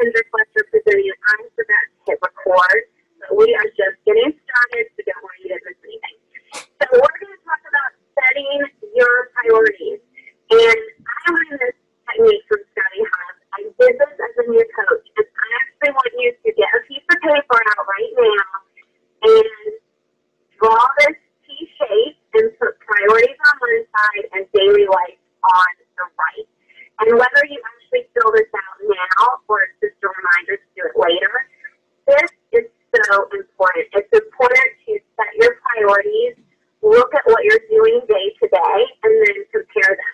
Kendra, Fletcher presenting. I forgot to hit record, but we are just getting started, so don't worry, you didn't miss anything. So we're going to talk about setting your priorities. And I learned this technique from Scotty Hobbs. I did this as a new coach, and I actually want you to get a piece of paper out right now and draw this T shape and put priorities on one side and daily life on the right. And whether you actually fill this out now or it's just a reminder to do it later, this is so important. It's important to set your priorities, look at what you're doing day to day, and then compare them.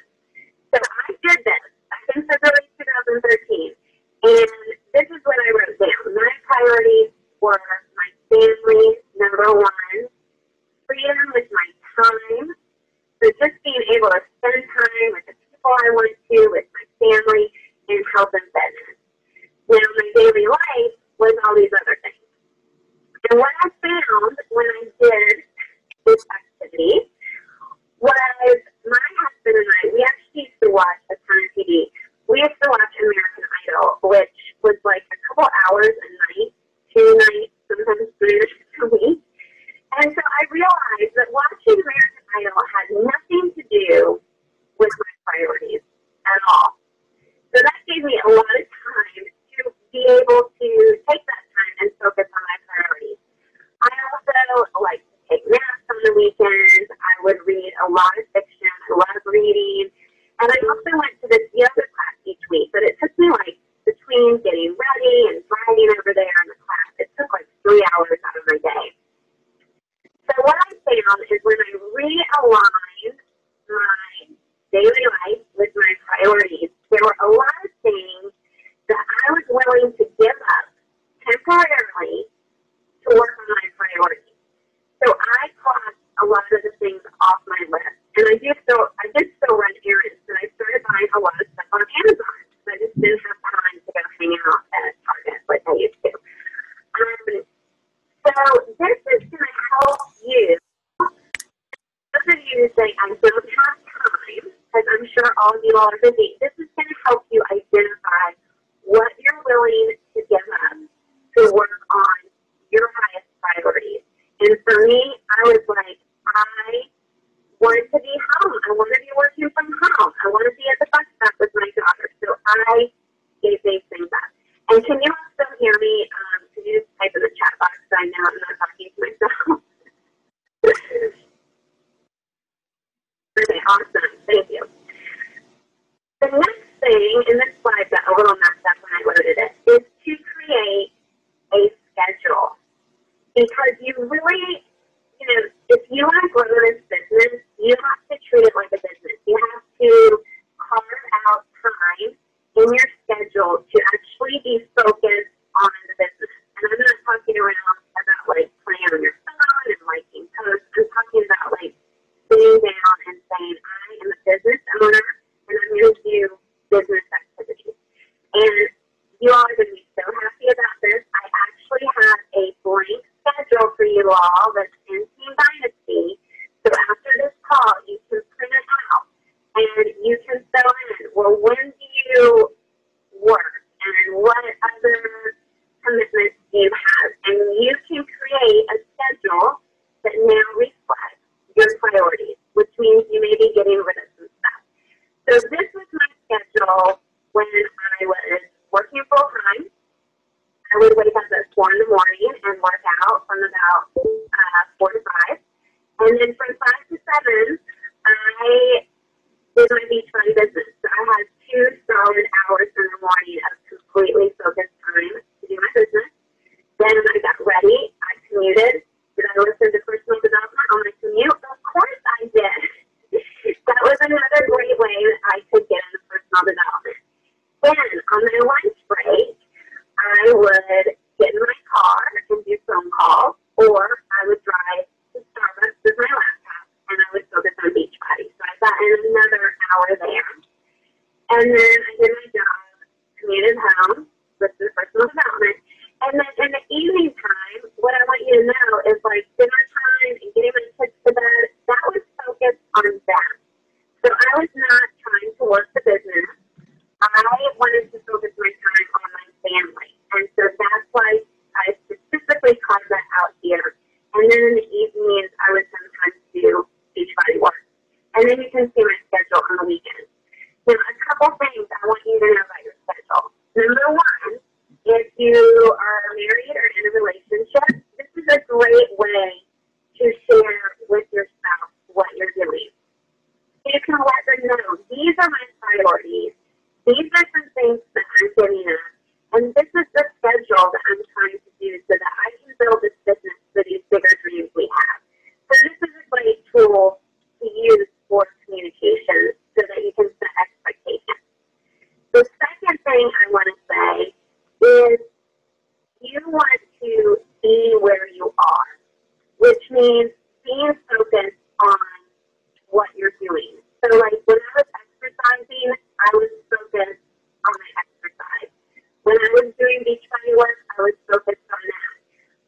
So I did this back in February 2013, and this is what I wrote down. My priorities were my family, number one, freedom with my time, so just being able to spend time with the people I want to, with my family, and health and fitness. Now, my daily life was all these other things. And what I found when I did this activity was my husband and I, we actually used to watch a ton of TV. We used to watch American Idol, which was like a couple hours a night, 2 nights, sometimes 3 nights a week. And so I realized that watching American Idol had nothing to do with my priorities at all. So that gave me a lot of time to be able to take that time and focus on my priorities. I also like to take naps on the weekends. I would read a lot of fiction. I love reading. And I also went to this yoga class each week, but it took me like between getting ready and driving over there in the class, it took like 3 hours out of my day. So what I found is when I realigned my daily life with my priorities, there were a lot of things that I was willing to give up temporarily to work on my priorities. So I crossed a lot of the things off my list. And I did still run errands, and I started buying a lot of stuff on Amazon because I just didn't have time to go hang out at Target like I used to. So this is going to help you. Those of you who say, I don't have time, because I'm sure all of you all are busy, this is going to help you identify what you're willing to give up to work on your highest priorities. And for me, I was like, I want to be home. I want to be working from home. I want to be at the bus stop with my daughter. So I gave these things up. And can you also hear me? Can you just type in the chat box so I know I'm not talking to myself? Okay, awesome. Thank you. The next thing, and this slide got a little messed up when I loaded it, is to create a schedule. Because you really, if you want to grow this business, you have to treat it like a business. You have to carve out time in your schedule to actually be focused on the business. And I'm not talking around about like playing on your phone and liking posts. I'm talking about like sitting down and saying, I am a business owner and I'm going to do business activities. And you all are going to be so happy about this. I actually have a blank schedule for you all that's in Team Dynasty. So after this call, you can print it out and you can fill in, well, when do you work and what other commitments do you have? And you can create a schedule that now reflects your priorities, which means you may be getting rid of some stuff. So this was my schedule when I was working full time. I would wake up at 4 in the morning and work out from about 4 to 5. And then from 5 to 7, I did my Beachbody business. So I had 2 solid hours in the morning of completely focused time to do my business. Then I got ready. I commuted. Did I listen to personal development on my commute? Of course I did. That was another great way that I could get into personal development. Then on my lunch break, I would get in my car and do phone calls, or I would drive to Starbucks with my laptop, and I would focus on Beachbody. So I got in another hour there. And then I did my job, commuted home, listened to personal development. And then in the evening time, what I want you to know is like dinner time and getting my kids to bed, that was focused on that. So I was not trying to work the business. I wanted to focus my time on my family. Number one, if you are married or in a relationship, this is a great way to share with your spouse what you're doing. You can let them know, these are my priorities. These are some things that I'm getting at. And this is the schedule that I'm trying to do so that I can build this business for these bigger dreams we have. So this is a great tool to use for communication so that you can set expectations. The second thing I want to say is you want to be where you are, which means being focused on what you're doing. So like when I was exercising, I was focused on my exercise. When I was doing Beachbody work, I was focused on that.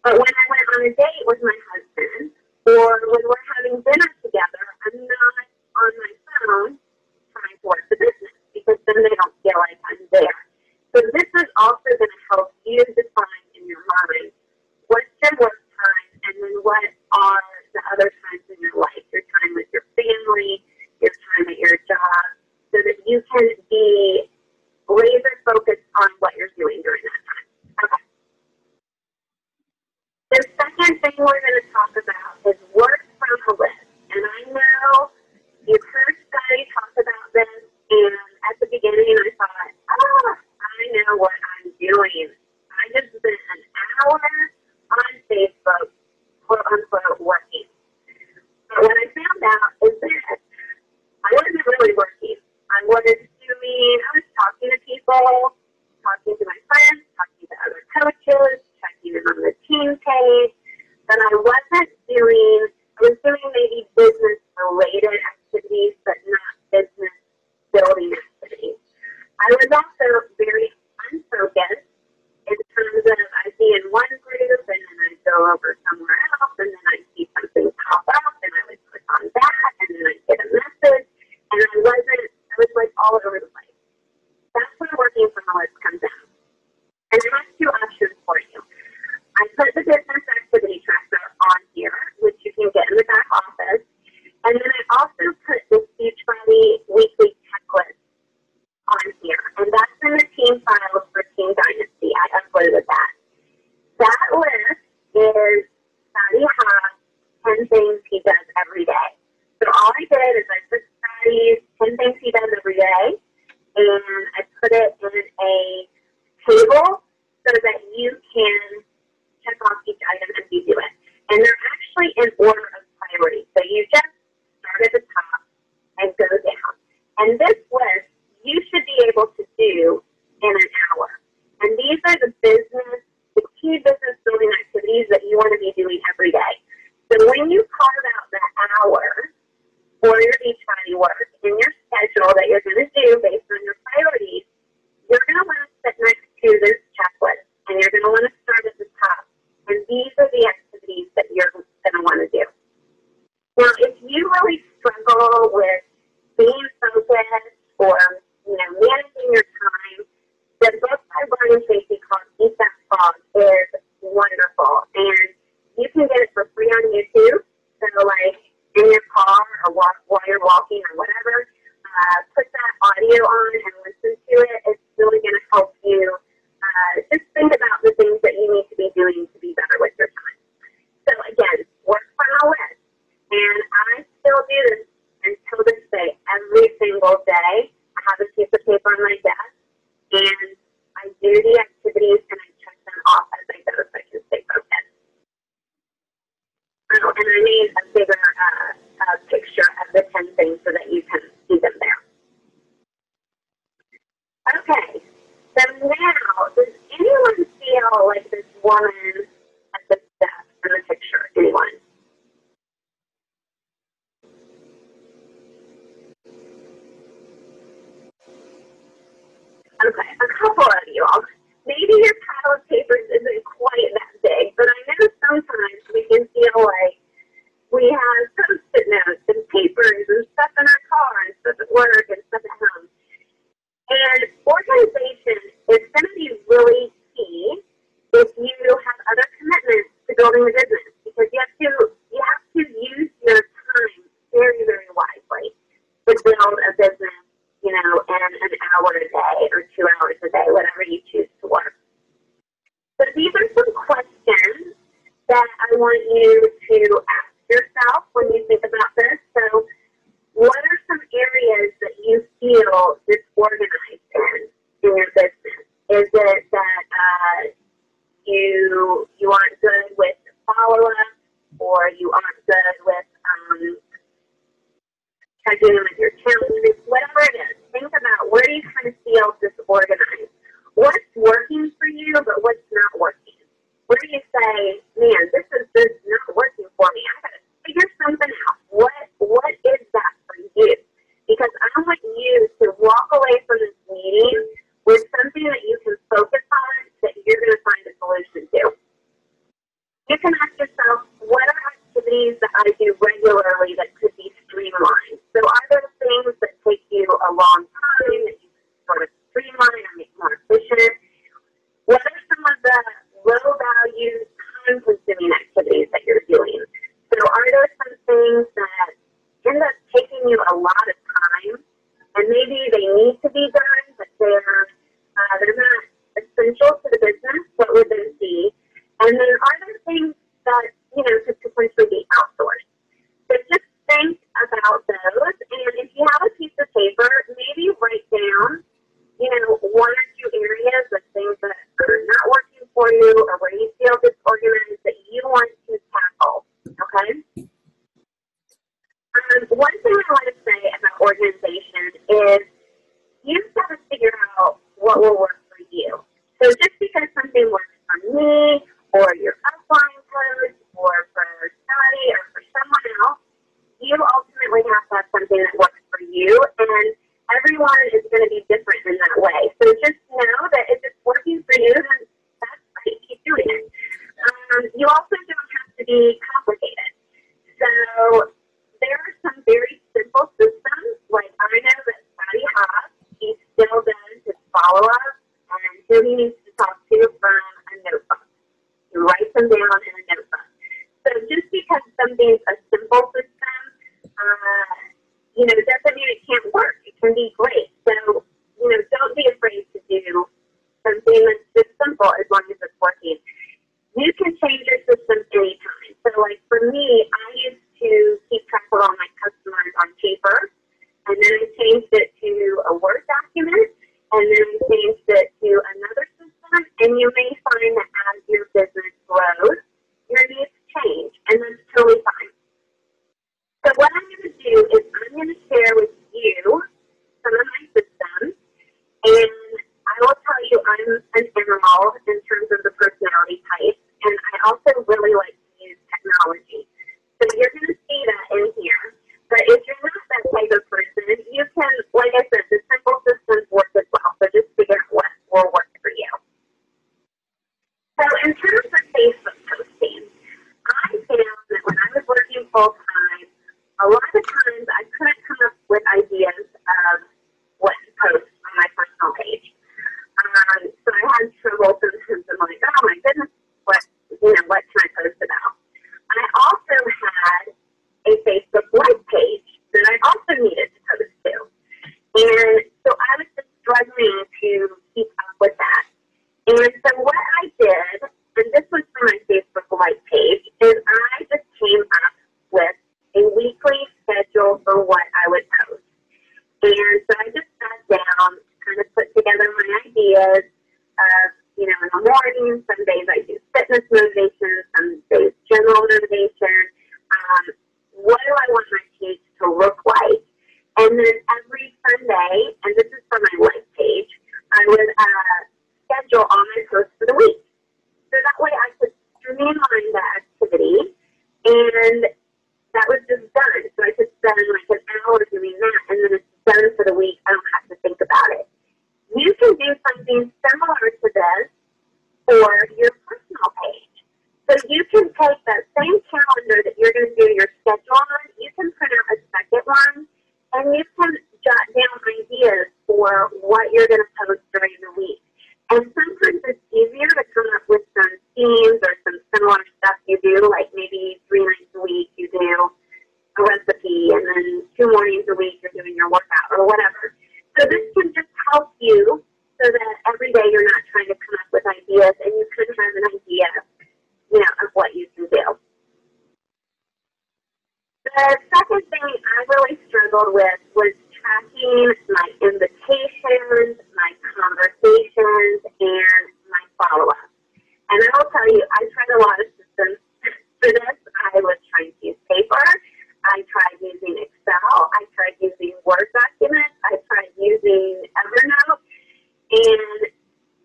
But when I went on a date with my husband, or when we're having dinner together, I'm not on my phone trying to work the business because then they don't feel like I'm there. So this is also going to help you define in your mind what's your work time and then what are the other times in your life, your time with your family, your time at your job, so that you can be laser focused on what you're doing during that time. Okay. The second thing we're going to talk about is work from a list. And I know you've heard Scotty talk about this, and at the beginning I thought, I know what I'm doing. I just spent an hour on Facebook, quote unquote, working. But what I found out is that I wasn't really working. I was talking to people, talking to my friends, talking to other coaches, checking in on the team page, but I was doing maybe business-related activities, but not business-building activities. I was also very unfocused in terms of I'd be in one group, and then I'd go over somewhere else, and then I'd see something pop up, and I would click on that, and then I'd get a message, and I was like all over the place. That's where working from a list comes in. And I have two options for you. I put the business activity tracker on here, which you can get in the back office. And then I also put this Beachbody weekly checklist on here. And that's in the team files for Team Dynasty. I uploaded that. That list is Scotty has 10 things he does every day. So all I did is I put Scotty's 10 things he does every day, and I put it in a table so that you can check off each item as you do it. And they're actually in order of priority. So you just start at the top and go down. And this list you should be able to do in an hour. And these are the key business building activities that you want to be doing every day. So when you carve out the hour for your Beachbody work in your schedule that you're going to do based on your priorities, you're going to want to sit next to this checklist, and you're going to want to start at the top. And these are the activities that you're going to want to do. Now, if you really struggle with being focused or managing your time, the book by Brian Tracy called Eat That Frog is wonderful. And you can get it for free on YouTube. So, like, in your car or while you're walking or whatever, put that audio on and listen to it. It's really going to help you just think about the things that you need to be doing to be better with your time. So again, work from a list. And I still do this until this day. Every single day, I have a piece of paper on my desk, and I do the activities and I check them off as I go so I can stay focused. And I made a bigger picture of the 10 things so that you can see them there. Okay, so now, does anyone feel like this woman at the desk in the picture? Anyone? Okay, a couple of you all. Maybe your pile of papers isn't quite that big, but I know sometimes we can feel like we have Post-it notes and papers and stuff in our car and stuff at work and stuff at home. And organization is going to be really key if you have other you to ask yourself when you think about this. So what are some areas that you feel disorganized in your business? Is it that you aren't good with follow-up, or you aren't good with checking in with your challenges? Whatever it is, think about where do you kind of feel disorganized. What's working for you, but what's not working? Where do you say, man, this is just not working for me? I got to figure something out. What is that for you? Because I want you to walk away from this meeting with something that you can focus on that you're going to find a solution to. You can ask yourself, what are activities that I do regularly that could be streamlined? So are there things that take you a long time that you can sort of streamline or make more efficient? What are some of the low-value, time-consuming activities that you're doing? So are there some things that end up taking you a lot of time, and maybe they need to be done, but they're not essential to the business? What would those be? And then are there things that, could potentially be outsourced? So just think about those, and if you have a piece of paper, maybe write down, one or two areas of things that are not working for you or where you feel disorganized that you want to tackle, okay? One thing I want to say about organization is you've got to figure out what will work for you. So just because something works for me or your upline coach or for Scotty or for someone else, you ultimately have to have something that works for you, and everyone is going to be different in that way. So just know that if it's working for you, then that's great. Keep doing it. You also don't have to be complicated. So there are some very simple systems, like I know that Scotty has. He still does his follow-up and who he needs to talk to from a notebook. He writes them down in a notebook. So just because something's a simple system, doesn't mean it can't work. It can be great. So, don't be afraid to do something that's just simple as long as it's working. You can change your system anytime. So, like for me, I used to keep track of all my customers on paper, and then I changed it to a Word document, and then I changed it to another system, and you may find that as your business grows, your needs change, and that's totally fine. So what I'm going to do is I'm going to share with you some of my systems, and I will tell you I'm an animal in terms of the personality type, and I also really like to use technology. So you're going to see that in here. But if you're not that type of person, you can, like I said, the simple systems work as well. So just figure out what will work for you. So in terms of Facebook posting, I found that when I was working full-time, a lot of times I couldn't come up with ideas of what to post on my personal page. So I had trouble sometimes. I'm like, oh my goodness, what can I post about? I also had a Facebook Live page that I also needed to post to. And so I was just struggling to keep up with that. And so what I did, and this was for my Facebook Live page, is I just came up with a weekly schedule for what I would post. And so I just sat down, kind of put together my ideas of, in the morning, some days I do fitness motivation, some days general motivation. What do I want my page to look like? And then every Sunday, and this is for my life page, I would schedule all my posts for the week. So that way I could streamline the activity, and that was just done. So I could spend like an hour doing that, and then it's done for the week. I don't have to think about it. You can do something similar to this for your personal page. So you can take that same calendar that you're going to do your schedule on, you can print out a second one, and you can jot down ideas for what you're going to post during the week. And sometimes it's easier to come up with some themes or some similar stuff you do, like maybe 3 nights a week you do a recipe, and then 2 mornings a week you're doing your workout or whatever. So this can just help you so that every day you're not trying to come up with ideas, and you can have an idea, of what you can do. The second thing I really struggled with was tracking my invitations, my conversations, and my follow-up. And I will tell you, I tried a lot of systems for this. I was trying to use paper. I tried using Excel. I tried using Word documents. I tried using Evernote. And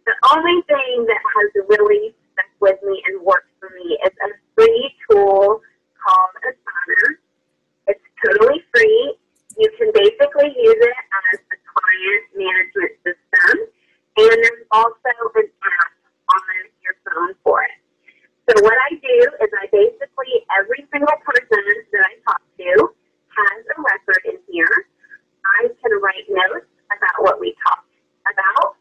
the only thing that has really stuck with me and worked for me is a free tool called Asana. It's totally free. You can basically use it as a client management system. And there's also an app on your phone for it. So what I do is I basically, every single person that I talk to has a record in here. I can write notes about what we talked about.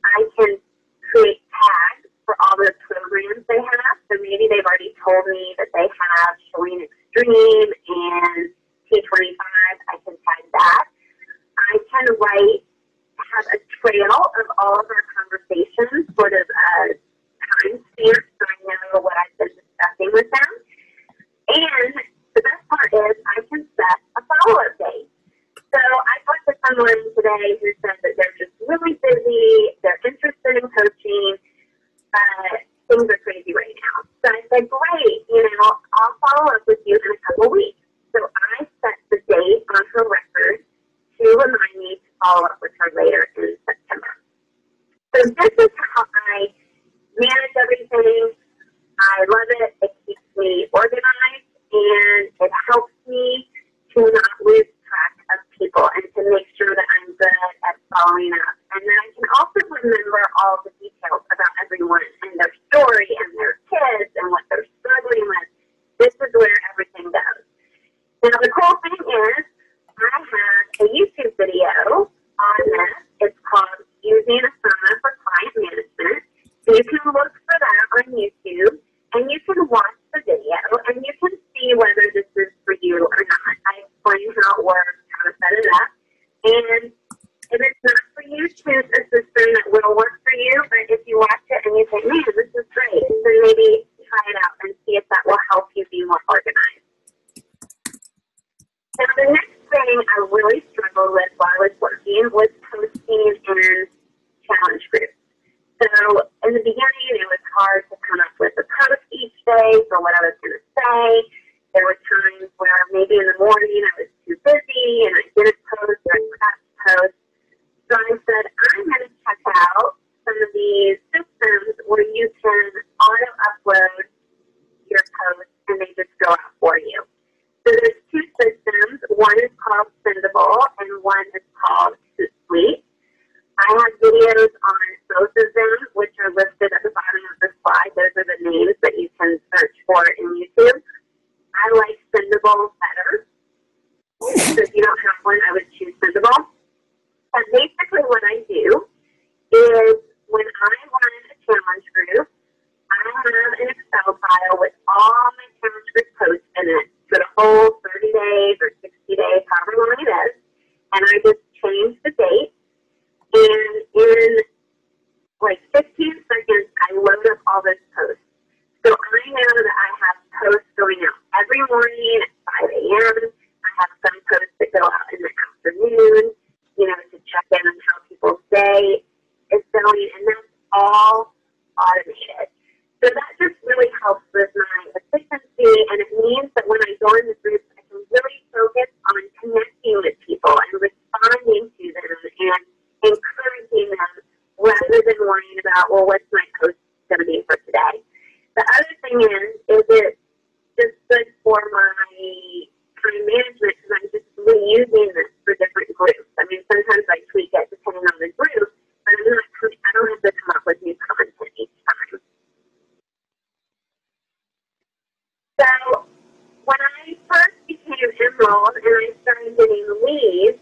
I can create tags for all the programs they have. So maybe they've already told me that they have Showing Extreme and T25. I can tag that. I can have a trail of all of our conversations, sort of time stamp, so I know what I've been discussing with them. And the best part is I can set a follow-up date. So I talked to someone today who said that they're just really busy, they're interested in coaching, things are crazy right now. So I said, great, I'll follow up with you in a couple weeks. So I set the date on her record to remind me to follow up with her later in September. So this is how I manage everything. I love it. It keeps me organized, and it helps me to not lose track of people and to make sure that I'm good at following up. And then I can also remember all the details about everyone and their story and their kids and what they're struggling with. This is where everything goes. Now, the cool thing is I have a YouTube video on this. It's called Using Asana for Client Management. So you can look for that on YouTube, and you can watch the video, and you can see whether this is for you or not. I explain how it works, how to set it up. And if it's not for you, choose a system that will work for you. But if you watch it and you think, man, this is great, then maybe try it out and see if that will help you be more organized. Now, the next thing I really struggled with while I was working was posting in challenge groups. So in the beginning, it was hard to come up with a post each day for what I was going to say. There were times where maybe in the morning I was too busy and I didn't post or I forgot to post. So I said, I'm going to check out some of these systems where you can auto-upload your posts and they just go out for you. So there's two systems. One is called Sendable and one is called Hootsuite. I have videos on both of them, which are listed at the bottom of the slide. Those are the names that you can search for in YouTube. I like Sendable better. So if you don't have one, I would choose Sendable. But basically what I do is when I run a challenge group, I have an Excel file with all my challenge group posts in it for the whole 30 days or 60 days, however long it is. And I just change the date. And in like 15 seconds, I load up all those posts. So I know that I have posts going out every morning at 5 a.m. I have some posts that go out in the afternoon, to check in on how people's day is going. And that's all automated. So that just really helps with my efficiency. And it means that when I go in the groups, I can really focus on connecting with people and responding to them and encouraging them rather than worrying about, well, what's my post going to be for today? The other thing is it just good for my time management because I'm just reusing this for different groups. I mean, sometimes I tweak it depending on the group, but I don't have to come up with new content each time. So when I first became enrolled and I started getting leads,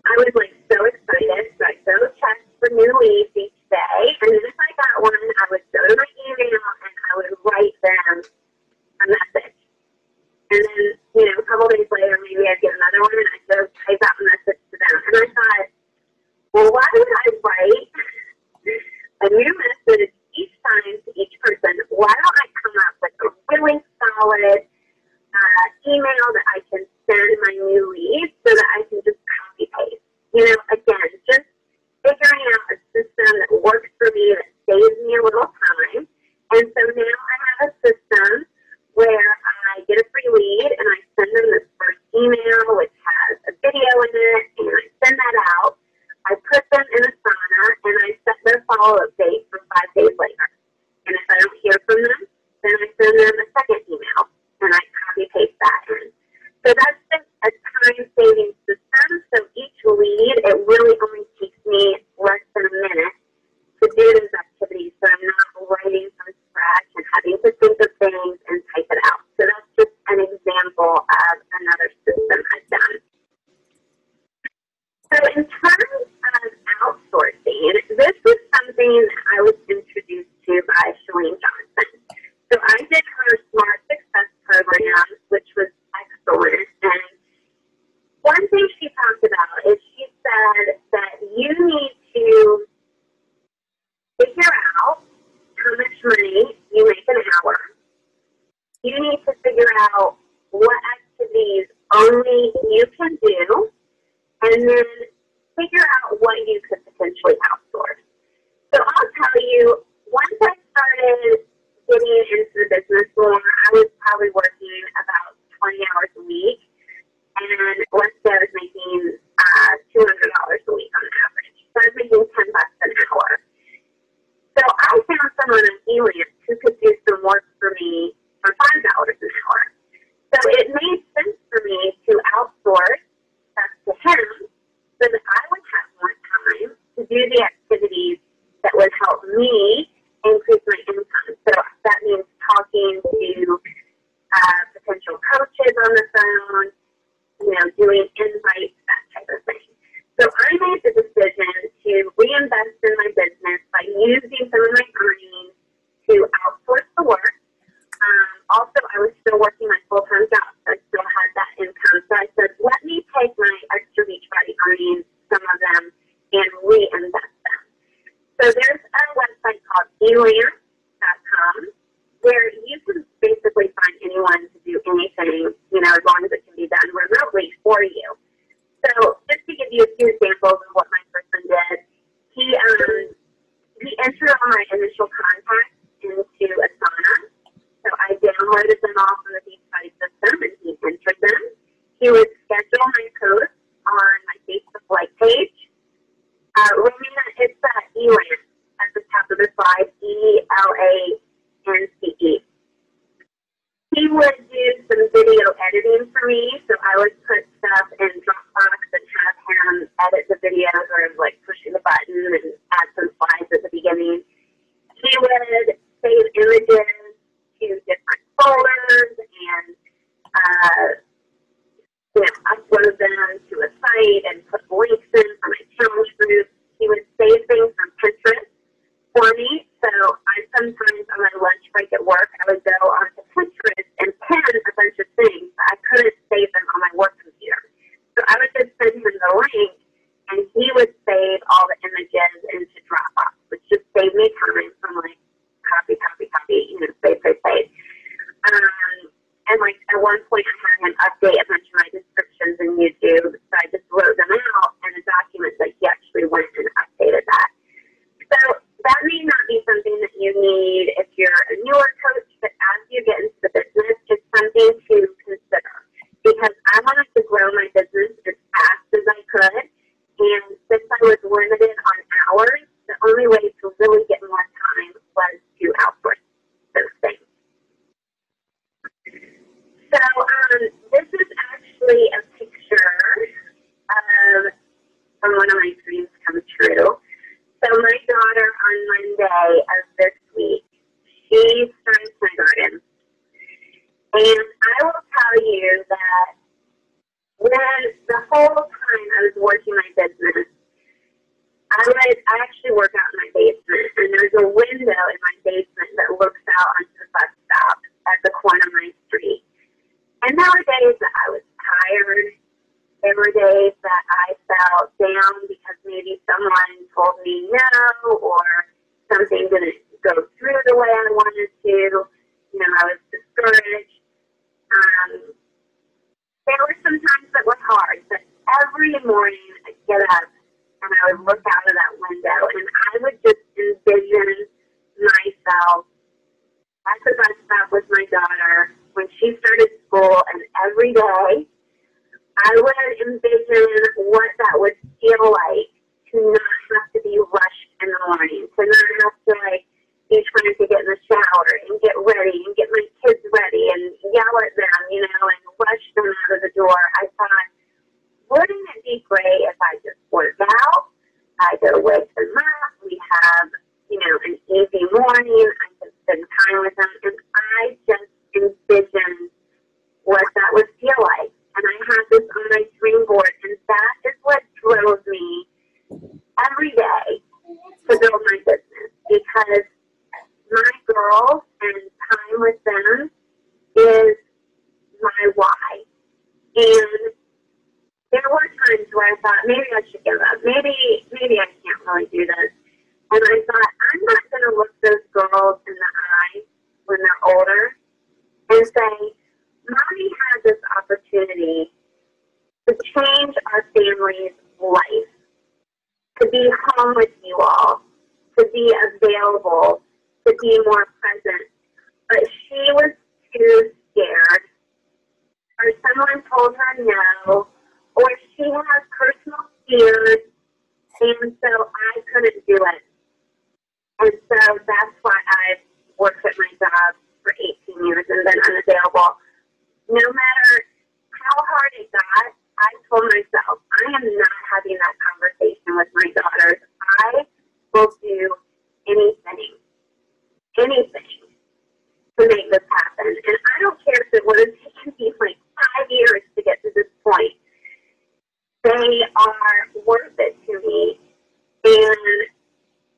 I was so excited. So I'd go check for new leads each day. And then if I got one, I would go to my email and I would write them a message. And then, a couple days later, maybe I'd get another one and I'd go type out a message to them. And I thought, well, why would I write a new message each time to each person? Why don't I come up with a really solid email that I can from 5 days later. And if I don't hear from them, then I send them a second email, and I copy-paste that in. So that's just a time-saving system. So each lead, it really only takes me less than a minute to do those activities, so I'm not writing from scratch and having to think of things and type it out. So that's just an example of another system I've done. So in terms of outsourcing, this was something I was introduced to by Shalene Johnson. So I did her Smart Success program, which was excellent. And one thing she talked about is she said that you need to figure out how much money you make an hour. You need to figure out what activities only you can do, and then figure out what you could potentially outsource. So I'll tell you, once I started getting into the business more, I was probably working about 20 hours a week, and let's say I was making $200 a week on average. So I was making $10 an hour. So I found someone in Elance who could do some work for me for $5 an hour. So it made sense for me to outsource that to him so that I would have more time to do the activities that would help me increase my income. So that means talking to potential coaches on the phone, doing invites, that type of thing. So I made the decision to reinvest in my business by using some of my earnings to outsource the work. Also, I was still working my full-time job, so I still had that income. So I said, let me take my extra Beachbody earnings, some of them, and reinvest them. So there's a website called Elance.com where you can basically find anyone to do anything, as long as it can be done remotely for you. So just to give you a few examples of what my person did, he entered all my initial contacts into Asana. So I downloaded them all from the Beachbody system, and he entered them. He would schedule my posts on my Facebook like page. Romina, it's Elance at the top of the slide, ELANCE. He would do some video editing for me, so I would put stuff in Dropbox and have him edit the videos, or like pushing the button and add some slides at the beginning. He would save images to different folders and upload them to a site and put links in for my challenge group. He would save things from Pinterest for me. So I sometimes on my lunch break at work, I would go onto Pinterest and pin a bunch of things, but I couldn't save them on my work computer. So I would just send him the link, and he would save all the images into Dropbox, which just saved me time from like copy, save. And like at one point I had him update a bunch of my descriptions in YouTube, so I just wrote them out in a document that he actually went and updated that. So that may not be something that you need if you're a newer coach, but as you get into the business, it's something to consider, because I wanted to grow my business as fast as I could, and since I was limited on hours, the only way to really get more time was to outsource those things. So this is actually a picture of one of my dreams come true. So my daughter on Monday of this week, she started kindergarten. And I will tell you that when the whole time I was working my business, I actually work out in my basement, and there's a window in my basement that looks out onto the bus stop at the corner of my street. And there were days that I was tired. There were days that I felt down because maybe someone told me no, or something didn't go through the way I wanted to. I was discouraged. There were some times that were hard, but every morning I'd get up and I would look out of that window, and I would just envision myself at the bus stop with my daughter when she started school, and every day I would envision what that would feel like to not have to be rushed in the morning, to not have to, like, be trying to get in the shower and get ready and get my kids ready and yell at them, you know, and rush them out of the door. I thought, wouldn't it be great if I just work out? I go wake them up. We have, you know, an easy morning. I can spend time with them. And I just envisioned what that would feel like. And I had this on my dream board. And that is what drove me every day to build my business. Because my girls and time with them is my why. And there were times where I thought, maybe I should give up. Maybe I can't really do this. And I thought, I'm not going to look those girls in the eye when they're older and say, Mommy had this opportunity to change our family's life, to be home with you all, to be available, to be more present. But she was too scared, or someone told her no, or she has personal fears, and so I couldn't do it. And so that's why I've worked at my job for 18 years and been unavailable. No matter how hard it got, I told myself, I am not having that conversation with my daughters. I will do anything to make this happen. And I don't care if it would have taken me like 5 years to get to this point. They are worth it to me. And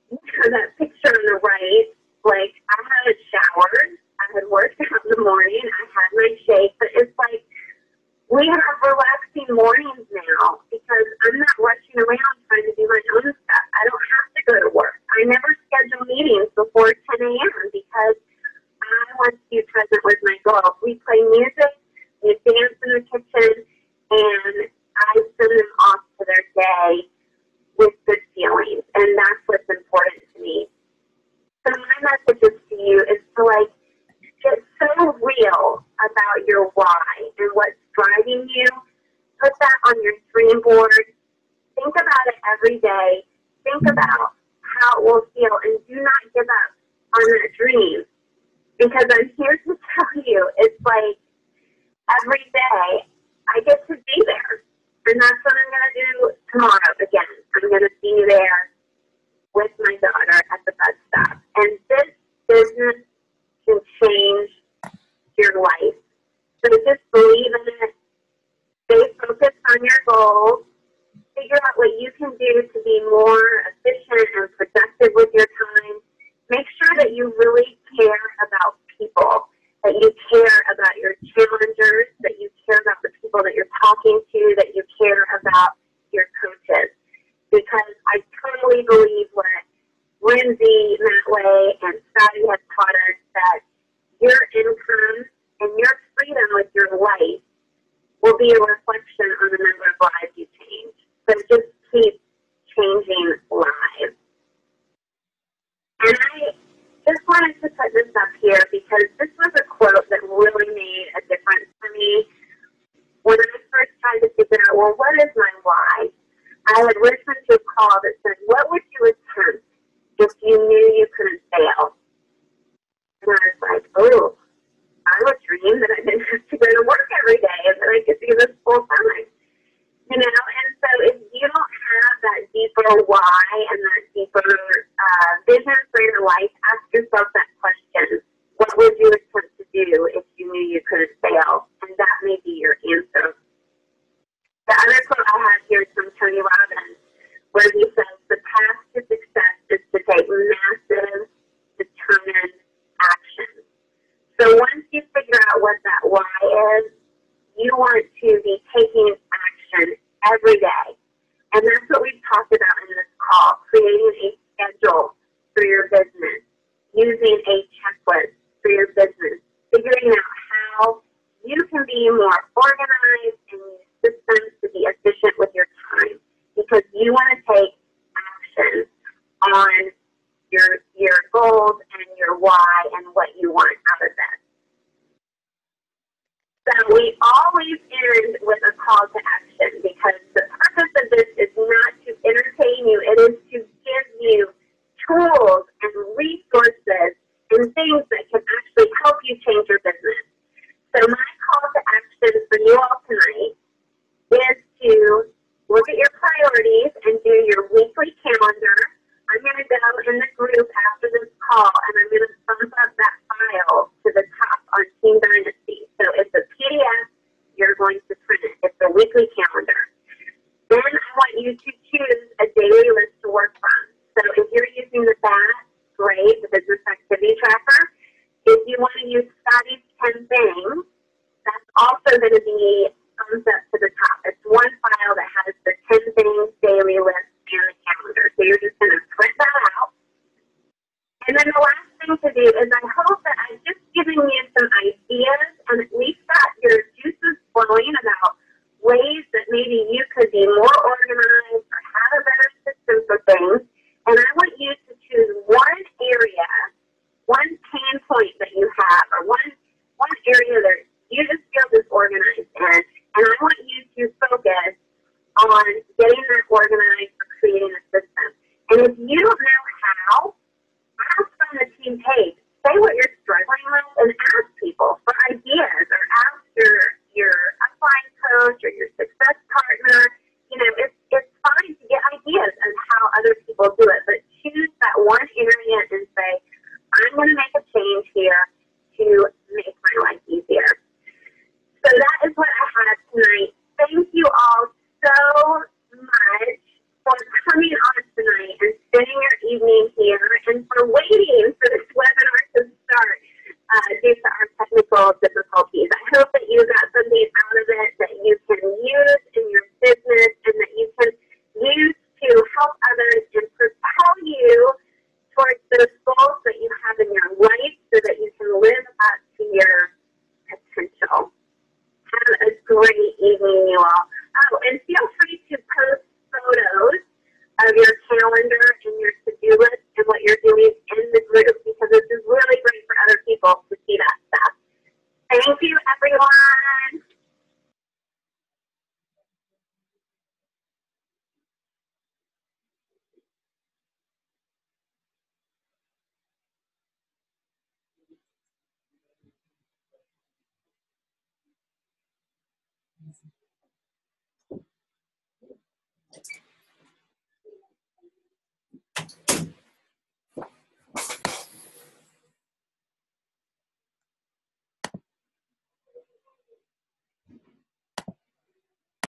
you know, that picture on the right, like, I hadn't showered. I had worked out in the morning. I had my shake. But it's like, we have relaxing mornings now because I'm not rushing around trying to do my own stuff. I don't have to go to work. I never schedule meetings before 10 a.m. because I want to be present with my girls. We play music, we dance in the kitchen, and I send them off to their day with good feelings. And that's what's important to me. So my message to you is to, like, get so real about your why and what's driving you. Put that on your dream board. Think about it every day. Think about how it will feel, and do not give up on that dream. Because I'm here to tell you, it's like every day I get to be there. And that's what I'm going to do tomorrow again. I'm going to be there with my daughter at the bus stop. And this business can change your life. So just believe in it. Stay focused on your goals. Figure out what you can do to be more efficient and productive with your time. Make sure that you really care about people, that you care about your challengers, that you care about the people that you're talking to, that you care about your coaches. Because I totally believe what Lindsay, Matley, and Scotty have taught us, that your income and your freedom with your life will be a reflection on the number of lives you change. So just keep changing lives. And I just wanted to put this up here because this was a quote that really made a difference for me. When I first tried to figure out, well, what is my why? I had listened to a call that said, what would you attempt if you knew you couldn't fail? And I was like, oh, I would dream that I didn't have to go to work every day and that I could do this full time. You know, and so if you don't have that deeper why and that deeper vision for your life, ask yourself that question. What would you attempt to do if you knew you couldn't fail? And that may be your answer. The other quote I have here is from Tony Robbins, where he says, the path to success is to take massive, determined action. So once you figure out what that why is, you want to be taking action every day. And that's what we've talked about in this call, creating a schedule for your business, using a checklist for your business, figuring out how you can be more organized and use systems to be efficient with your time, because you want to take action on your goals and your why and what you want out of this. So we always end with a call to action, because the purpose of this is not to entertain you. It is to give you tools and resources and things that can actually help you change your business. So my call to action for you all tonight is to look at your priorities and do your weekly calendar. I'm going to go in the group after this call, and I'm going to bump up that file to the top on Team Dynasty. So it's a PDF. You're going to print it. It's a weekly calendar. Then I want you to choose a daily list to work from. So if you're using the BAT, great, the Business Activity Tracker. If you want to use Scotty's 10 Things, that's also going to be thumbs up to the top. It's one file that has the 10 Things daily list and the calendar. So you're just going to print that out. And then the last thing to do is I hope that I've just given you some ideas and at least got your juices flowing about ways that maybe you could be more organized or have a better system for things. And I want you to choose one area, one pain point that you have, or one area that you just feel disorganized in. And I want you to focus on getting that organized or creating a system. And if you don't know how, ask on the team page. Say what you're struggling with and ask people for ideas, or ask your upline coach or your success partner. You know, it's fine to get ideas on how other people do it, but choose that one area and say, I'm going to make a change here to make my life easier. So that is what I had tonight. Thank you all so much for coming on tonight and spending your evening here and for waiting for this webinar to start due to our technical difficulties. I hope that you got something out of it that you can use in your business and that you can use to help others and propel you towards those goals that you have in your life so that you can live up to your potential. Have a great evening, you all. Oh, and feel free to post photos of your calendar and your to-do list and what you're doing in the group, because this is really great for other people to see that stuff. Thank you, everyone.